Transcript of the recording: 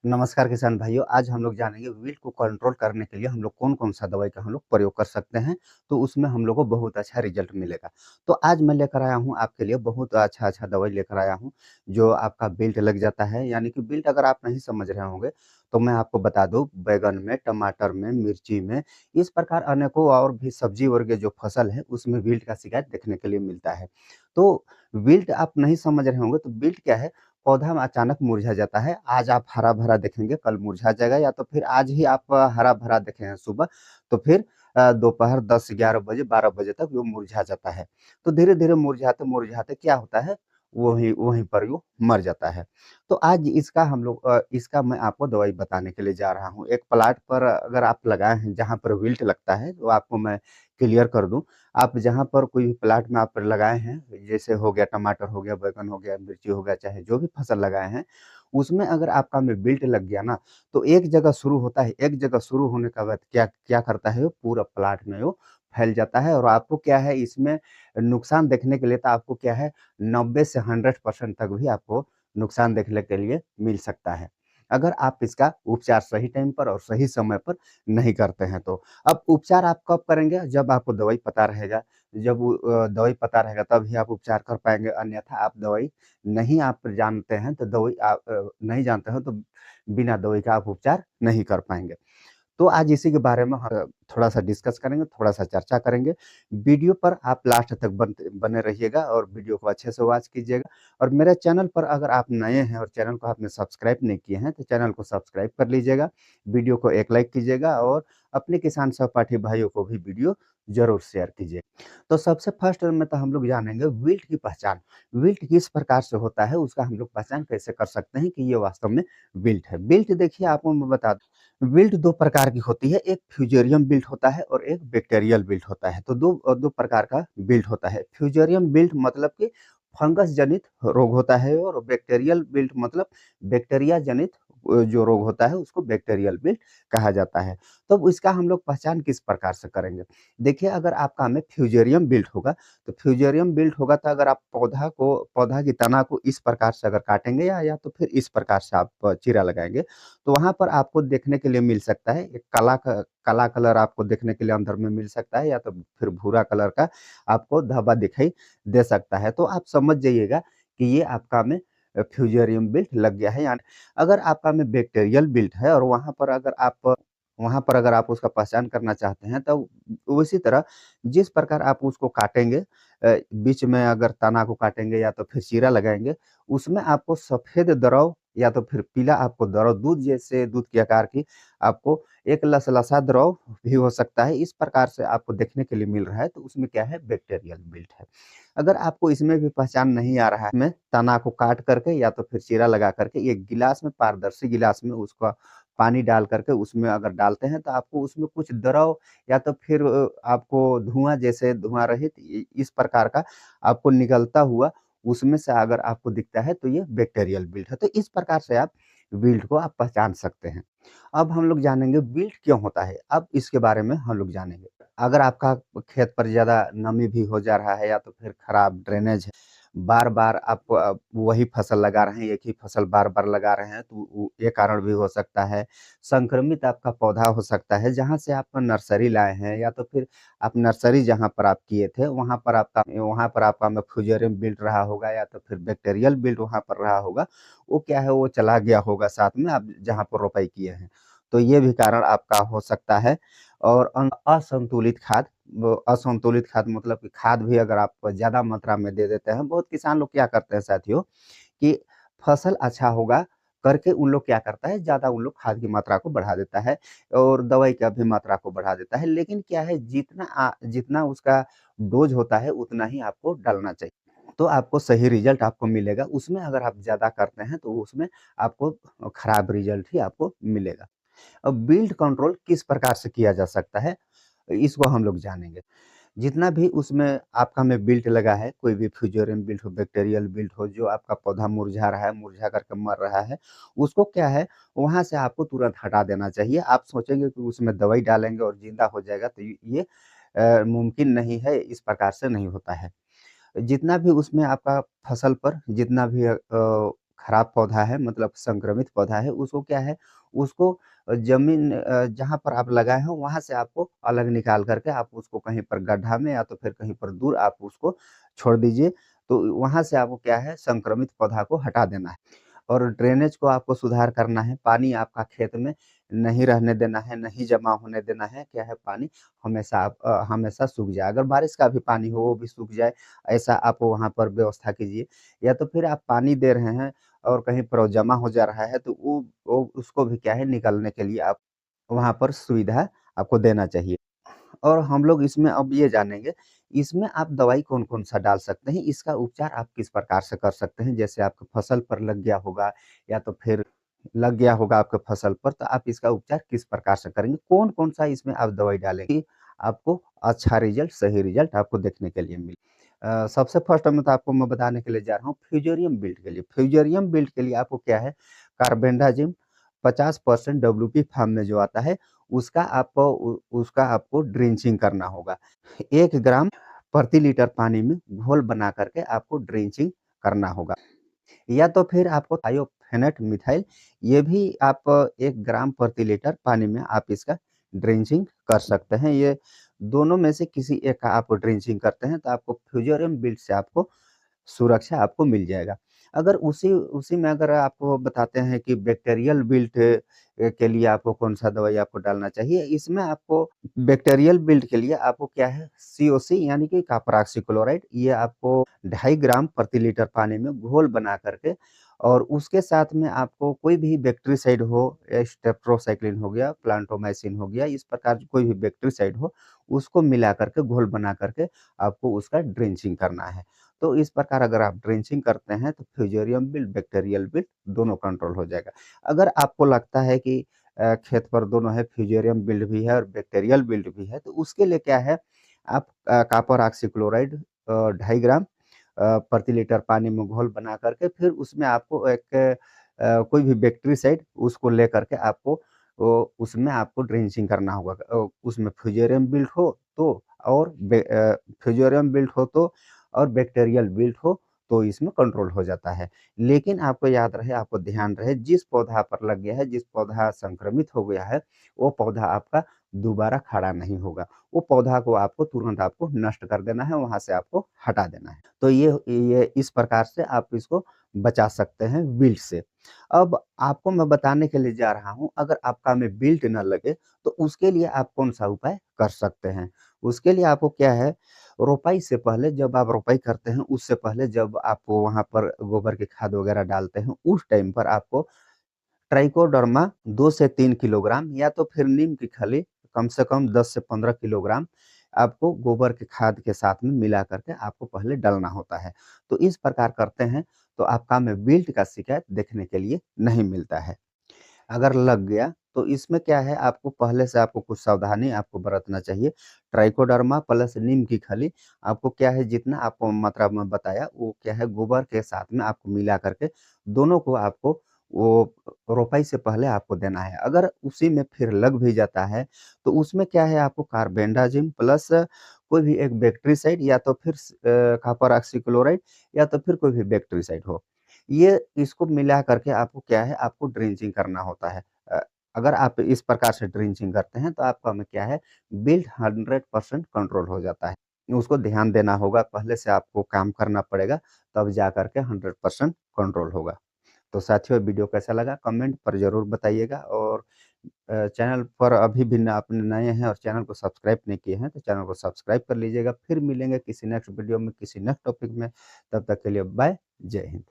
नमस्कार किसान भाइयों, आज हम लोग जानेंगे विल्ट को कंट्रोल करने के लिए हम लोग कौन-कौन सा दवाई का हम लोग प्रयोग कर सकते हैं, तो उसमें हम लोग को बहुत अच्छा रिज़ल्ट मिलेगा। तो आज मैं लेकर आया हूँ आपके लिए बहुत अच्छा-अच्छा दवाई लेकर आया हूँ, जो आपका विल्ट लग जाता है, यानी कि विल्ट अगर आप नहीं समझ रहे होंगे, तो मैं आपको बता दूँ बैंगन में, टमाटर में, मिर्ची में, इस प्रकार अनेकों और भी सब्जी वर्गीय जो फसल है, उसमें विल्ट का शिकायत देखने के लिए मिलता है। तो विल्ट आप नहीं समझ रहे होंगे, तो विल्ट क्या है? पौधा में अचानक मुरझा जाता है। आज आप हरा-भरा देखेंगे, कल मुरझा जाएगा या तो फिर आज ही आप हरा-भरा देखे हैं सुबह, तो फिर दोपहर 10-11 बजे, 12 बजे तक वो मुरझा जाता है। तो धीरे-धीरे मुरझाते-मुरझाते क्या होता है, वहीं वहीं पर वो मर जाता है। तो आज इसका मैं आपको दवाई बताने के लिए जा रहा हूँ। एक प्लाट पर अगर आप लगाए हैं, जहाँ पर विल्ट लगता है, तो आपको मैं क्लियर कर दूँ। आप जहाँ पर कोई भी प्लाट में आप लगाए हैं, जैसे हो गया टमाटर हो गया, बैंगन हो गया, मिर्ची हो गया, चाहे जो भी फसल लगाए हैं, उसमें अगर आपका में विल्ट लग गया ना, तो एक जगह शुरू होता है, एक जगह शुरू होने के बाद क्या क्या करता है वो पूरा प्लाट में वो फैल जाता है और आपको क्या है इसमें नुकसान देखने के लिए तो आपको क्या है 90 से 100% तक भी आपको नुकसान देखने के लिए मिल सकता है। अगर आप इसका उपचार सही टाइम पर और सही समय पर नहीं करते हैं तो। अब उपचार आप कब करेंगे? जब आपको दवाई पता रहेगा। जब वो दवाई पता रहेगा तभी आप उपचार कर पाएँगे, अन्यथा आप दवाई नहीं आप जानते हैं तो नहीं जानते हो तो बिना दवाई का आप उपचार नहीं कर पाएँगे। तो आज इसी के बारे में थोड़ा-सा डिस्कस करेंगे, थोड़ा-सा चर्चा करेंगे। वीडियो पर आप लास्ट तक बने रहिएगा और वीडियो को अच्छे से वॉच कीजिएगा और मेरे चैनल पर अगर आप नए हैं और चैनल को आपने सब्सक्राइब नहीं किए हैं, तो चैनल को सब्सक्राइब कर लीजिएगा। वीडियो को एक लाइक कीजिएगा और अपने किसान सहपाठी भाइयों को भी वीडियो ज़रूर शेयर कीजिए। तो सबसे फर्स्ट में तो हम लोग जानेंगे विल्ट की पहचान। विल्ट किस प्रकार से होता है, उसका हम लोग पहचान कैसे कर सकते हैं कि ये वास्तव में विल्ट है। विल्ट देखिए आपको मैं बता विल्ट 2 प्रकार की होती है, एक फ्यूजेरियम विल्ट होता है और एक बैक्टीरियल विल्ट होता है। तो 2 प्रकार का विल्ट होता है। फ्यूजेरियम विल्ट मतलब कि फंगस जनित रोग होता है और बैक्टीरियल विल्ट मतलब बैक्टीरिया जनित जो रोग होता है उसको बैक्टीरियल विल्ट कहा जाता है। तो इसका हम लोग पहचान किस प्रकार से करेंगे? देखिए अगर आपका में फ्यूजेरियम विल्ट होगा, तो फ्यूजेरियम विल्ट होगा तो अगर आप पौधा की तना को इस प्रकार से अगर काटेंगे या तो फिर इस प्रकार से आप चीरा लगाएँगे, तो वहाँ पर आपको देखने के लिए मिल सकता है एक काला कलर आपको देखने के लिए अंदर में मिल सकता है या तो फिर भूरा कलर का आपको धब्बा दिखाई दे सकता है। तो आप समझ जाइएगा कि ये आपका में फ्यूजेरियम विल्ट लग गया है यानी अगर आपका में बैक्टीरियल विल्ट है और वहाँ पर अगर आप उसका पहचान करना चाहते हैं तो उसी तरह जिस प्रकार आप उसको काटेंगे बीच में अगर तना को काटेंगे या तो फिर चीरा लगाएँगे, उसमें आपको सफ़ेद द्रव या तो फिर पीला आपको द्रव दूध के आकार की आपको एक लसलसा द्रव भी हो सकता है। इस प्रकार से आपको देखने के लिए मिल रहा है, तो उसमें क्या है बैक्टीरियल विल्ट है। अगर आपको इसमें भी पहचान नहीं आ रहा है, में तना को काट करके या तो फिर चीरा लगा करके एक गिलास में पारदर्शी गिलास में उसका पानी डाल करके उसमें अगर डालते हैं, तो आपको उसमें कुछ द्रव या तो फिर आपको धुआँ जैसे धुआँ रहित इ इस प्रकार का आपको निकलता हुआ उसमें से अगर आपको दिखता है तो ये बैक्टीरियल विल्ट है। तो इस प्रकार से आप विल्ट को आप पहचान सकते हैं। अब हम लोग जानेंगे विल्ट क्यों होता है? अब इसके बारे में हम लोग जानेंगे। अगर आपका खेत पर ज़्यादा नमी भी हो जा रहा है या तो फिर खराब ड्रेनेज है, बार-बार आप वही फसल लगा रहे हैं, एक ही फसल बार-बार लगा रहे हैं, तो ये कारण भी हो सकता है। संक्रमित आपका पौधा हो सकता है, जहाँ से आप नर्सरी लाए हैं या तो फिर आप नर्सरी जहाँ पर आप किए थे, वहाँ पर आपका में फ्यूजेरियम विल्ट रहा होगा या तो फिर बैक्टीरियल विल्ट वहाँ पर रहा होगा। वो क्या है, वो चला गया होगा साथ में आप जहाँ पर रोपाई किए हैं। तो ये भी कारण आपका हो सकता है और असंतुलित खाद मतलब कि खाद भी अगर आप ज़्यादा मात्रा में दे देते हैं, बहुत किसान लोग क्या करते हैं साथियों कि फसल अच्छा होगा करके उन लोग क्या करता है ज़्यादा उन लोग खाद की मात्रा को बढ़ा देता है और दवाई का भी मात्रा को बढ़ा देता है। लेकिन क्या है जितना उसका डोज़ होता है उतना ही आपको डालना चाहिए। तो आपको सही रिज़ल्ट आपको मिलेगा। उसमें अगर आप ज़्यादा करते हैं तो उसमें आपको खराब रिज़ल्ट ही आपको मिलेगा। अब बिल्ड कंट्रोल किस प्रकार से किया जा सकता है, इसको हम लोग जानेंगे। जितना भी उसमें आपका में विल्ट लगा है, कोई भी फ्यूजेरियम विल्ट हो, बैक्टीरियल विल्ट हो, जो आपका पौधा मुरझा रहा है, मुरझा करके मर रहा है, उसको क्या है, वहाँ से आपको तुरंत हटा देना चाहिए। आप सोचेंगे कि उसमें दवाई डालेंगे और ज़िंदा हो जाएगा, तो ये मुमकिन नहीं है, इस प्रकार से नहीं होता है। जितना भी उसमें आपका फसल पर जितना भी खराब पौधा है मतलब संक्रमित पौधा है उसको क्या है, उसको ज़मीन जहाँ पर आप लगाए हो वहाँ से आपको अलग निकाल कर के आप उसको कहीं पर गड्ढा में या तो फिर कहीं पर दूर आप उसको छोड़ दीजिए। तो वहाँ से आपको क्या है संक्रमित पौधा को हटा देना है। और ड्रेनेज को आपको सुधार करना है, पानी आपका खेत में नहीं रहने देना है, नहीं जमा होने देना है, क्या है पानी हमेशा सूख जाए। अगर बारिश का भी पानी हो वो भी सूख जाए, ऐसा आप वहाँ पर व्यवस्था कीजिए। या तो फिर आप पानी दे रहे हैं और कहीं पर वो जमा हो जा रहा है तो वो उसको भी क्या है निकालने के लिए आप वहाँ पर सुविधा आपको देना चाहिए। और हम लोग इसमें अब ये जानेंगे, इसमें आप दवाई कौन-कौन सा डाल सकते हैं, इसका उपचार आप किस प्रकार से कर सकते हैं। जैसे आपके फसल पर लग गया होगा या तो फिर लग गया होगा आपके फसल पर, तो आप इसका उपचार किस प्रकार से करेंगे? कौन-कौन सा इसमें आप दवाई डालेंगे कि आपको अच्छा रिज़ल्ट, सही रिज़ल्ट आपको देखने के लिए मिले? सबसे फर्स्ट में तो आपको मैं बताने के लिए जा रहा हूँ फ्यूजेरियम विल्ट के लिए। फ्यूजेरियम विल्ट के लिए आपको क्या है, कार्बेंडाजिम 50% डब्ल्यूपी फार्म में जो आता है उसका आपको ड्रेंचिंग करना होगा। 1 ग्राम प्रति लीटर पानी में घोल बना करके आपको ड्रेंचिंग करना होगा। या तो फिर आपको थायोफेनेट मिथाइल ये भी आप 1 ग्राम प्रति लीटर पानी में आप इसका ड्रेंचिंग कर सकते हैं। ये दोनों में से किसी एक का आप ड्रेंचिंग करते हैं तो आपको फ्यूजेरियम विल्ट से आपको सुरक्षा आपको मिल जाएगा। अगर उसी उसी में अगर आपको बताते हैं कि बैक्टीरियल विल्ट के लिए आपको कौन-सा दवाई आपको डालना चाहिए, इसमें आपको बैक्टीरियल विल्ट के लिए आपको क्या है सीओसी यानी कि कॉपर ऑक्सीक्लोराइड ये आपको 2.5 ग्राम प्रति लीटर पानी में घोल बना करके और उसके साथ में आपको कोई भी बैक्टीरिसाइड हो, स्टेप्टोसाइक्लिन हो गया, प्लांटोमाइसिन हो गया, इस प्रकार की कोई भी बैक्टीरिसाइड हो, उसको मिला करके घोल बना करके आपको उसका ड्रेंचिंग करना है। तो इस प्रकार अगर आप ड्रेंचिंग करते हैं तो फ्यूजेरियम विल्ट, बैक्टीरियल विल्ट दोनों कंट्रोल हो जाएगा। अगर आपको लगता है कि खेत पर दोनों है फ्यूजेरियम विल्ट भी है और बैक्टीरियल विल्ट भी है, तो उसके लिए क्या है आप कॉपर ऑक्सीक्लोराइड 2.5 ग्राम प्रति लीटर पानी में घोल बना करके फिर उसमें आपको कोई भी बैक्टीरिसाइड उसको लेकर के आपको उसमें आपको ड्रेंचिंग करना होगा। उसमें फ्यूजेरियम विल्ट हो तो और फ्यूजेरियम विल्ट हो तो और बैक्टीरियल विल्ट हो तो इसमें कंट्रोल हो जाता है। लेकिन आपको याद रहे, आपको ध्यान रहे जिस पौधा पर लग गया है, जिस पौधा संक्रमित हो गया है, वो पौधा आपका दोबारा खड़ा नहीं होगा। वो पौधा को आपको तुरंत आपको नष्ट कर देना है, वहाँ से आपको हटा देना है। तो ये इस प्रकार से आप इसको बचा सकते हैं विल्ट से। अब आपको मैं बताने के लिए जा रहा हूँ, अगर आपका में विल्ट ना लगे, तो उसके लिए आप कौन-सा उपाय कर सकते हैं। उसके लिए आपको क्या है, रोपाई से पहले जब आप रोपाई करते हैं, उससे पहले जब आप वहाँ पर गोबर की खाद वगैरह डालते हैं, उस टाइम पर आपको ट्राइकोडर्मा 2 से 3 किलोग्राम या तो फिर नीम की खली कम से कम 10 से 15 किलोग्राम आपको गोबर की खाद के साथ में मिला करके आपको पहले डालना होता है। तो इस प्रकार करते हैं, तो आपका में विल्ट का शिकायत देखने के लिए नहीं मिलता है। अगर लग गया, तो इसमें क्या है आपको पहले से आपको कुछ सावधानी आपको बरतना चाहिए। ट्राइकोडर्मा प्लस नीम की खली आपको क्या है जितना आपको मात्रा में बताया वो क्या है गोबर के साथ में आपको मिला करके दोनों को आपको वो रोपाई से पहले आपको देना है। अगर उसी में फिर लग भी जाता है, तो उसमें क्या है आपको कार्बेंडाजिम प्लस कोई भी एक बैक्टीरिसाइड या तो फिर कॉपर ऑक्सीक्लोराइड या तो फिर कोई भी बैक्टीरिसाइड हो। ये इसको मिला करके आपको क्या है, आपको ड्रेंचिंग करना होता है। अ, अगर आप इस प्रकार से ड्रेंचिंग करते हैं, तो आपका में क्या है, बिल्ड 100% कंट्रोल हो जाता है। उसको ध्यान देना होगा, पहले से आपको काम करना पड़ेगा, तब जा कर के 100% कंट्रोल होगा। तो साथियों वीडियो कैसा लगा कमेंट पर ज़रूर बताइएगा और चैनल पर अभी भी आप नए हैं और चैनल को सब्सक्राइब नहीं किए हैं, तो चैनल को सब्सक्राइब कर लीजिएगा। फिर मिलेंगे किसी नेक्स्ट वीडियो में, किसी नेक्स्ट टॉपिक में, तब तक के लिए बाय, जय हिंद।